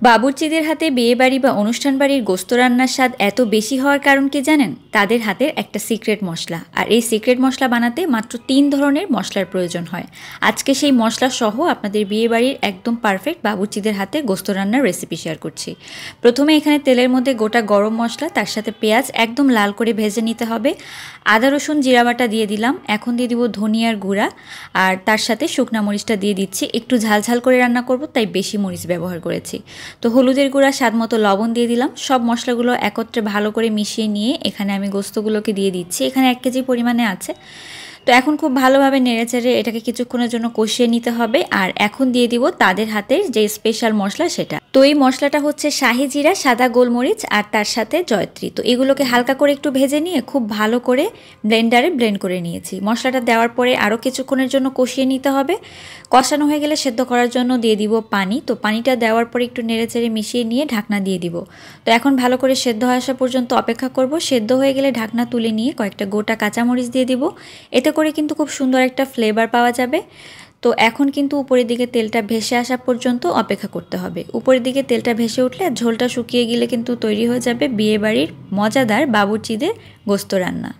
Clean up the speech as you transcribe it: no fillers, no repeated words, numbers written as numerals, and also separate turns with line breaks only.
বাবুর্চিদের হাতে বিয়েবাড়ি বা অনুষ্ঠান বাড়ির গোস্ত রান্নার স্বাদ এত বেশি হওয়ার কারণ কি জানেন? তাদের হাতের একটা সিক্রেট মশলা। আর এই সিক্রেট মশলা বানাতে মাত্র 3 ধরনের মশলার প্রয়োজন হয়। আজকে সেই মশলা সহ আপনাদের বিয়েবাড়ির একদম পারফেক্ট বাবুর্চিদের হাতে গোস্ত রান্নার রেসিপি শেয়ার করছি। প্রথমে এখানে তেলের মধ্যে গোটা গরম মশলা, তার সাথে পেঁয়াজ একদম লাল করে ভেজে নিতে হবে। আদা রসুন জিরা বাটা দিয়ে দিলাম। এখন দিয়ে দিব ধনিয়ার গুঁড়া, আর তার সাথে শুকনা মরিচটা দিয়ে দিচ্ছি। একটু ঝালঝাল করে রান্না করব, তাই বেশি মরিচ ব্যবহার করেছি। তো হলুদের গুঁড়া, স্বাদ মতো লবণ দিয়ে দিলাম। সব মশলাগুলো একত্রে ভালো করে মিশিয়ে নিয়ে এখানে আমি গোস্তগুলোকে দিয়ে দিচ্ছি। এখানে 1 কেজি পরিমাণে আছে। তো এখন খুব ভালোভাবে নেড়েচেড়ে এটাকে কিছুক্ষণের জন্য কষিয়ে নিতে হবে। আর এখন দিয়ে দিব তাদের হাতের যে স্পেশাল মশলা সেটা। তো এই মশলাটা হচ্ছে শাহি জিরা, সাদা গোলমরিচ আর তার সাথে জয়ত্রী। তো এগুলোকে হালকা করে একটু ভেজে নিয়ে খুব ভালো করে ব্লেন্ডারে ব্লেন্ড করে নিয়েছি। মশলাটা দেওয়ার পরে আরও কিছুক্ষণের জন্য কষিয়ে নিতে হবে। কষানো হয়ে গেলে সেদ্ধ করার জন্য দিয়ে দিব পানি। তো পানিটা দেওয়ার পরে একটু নেড়েচেড়ে মিশিয়ে নিয়ে ঢাকনা দিয়ে দিব। তো এখন ভালো করে সেদ্ধ হয়ে আসা পর্যন্ত অপেক্ষা করব। সেদ্ধ হয়ে গেলে ঢাকনা তুলে নিয়ে কয়েকটা গোটা কাঁচামরিচ দিয়ে দিব। এতে করে কিন্তু খুব সুন্দর একটা ফ্লেভার পাওয়া যাবে। তো এখন কিন্তু উপরের দিকে তেলটা ভেসে আসা পর্যন্ত অপেক্ষা করতে হবে। উপরের দিকে তেলটা ভেসে উঠলে ঝোলটা শুকিয়ে গেলে কিন্তু তৈরি হয়ে যাবে বিয়েবাড়ির মজাদার বাবুর্চিদের গোস্ত রান্না।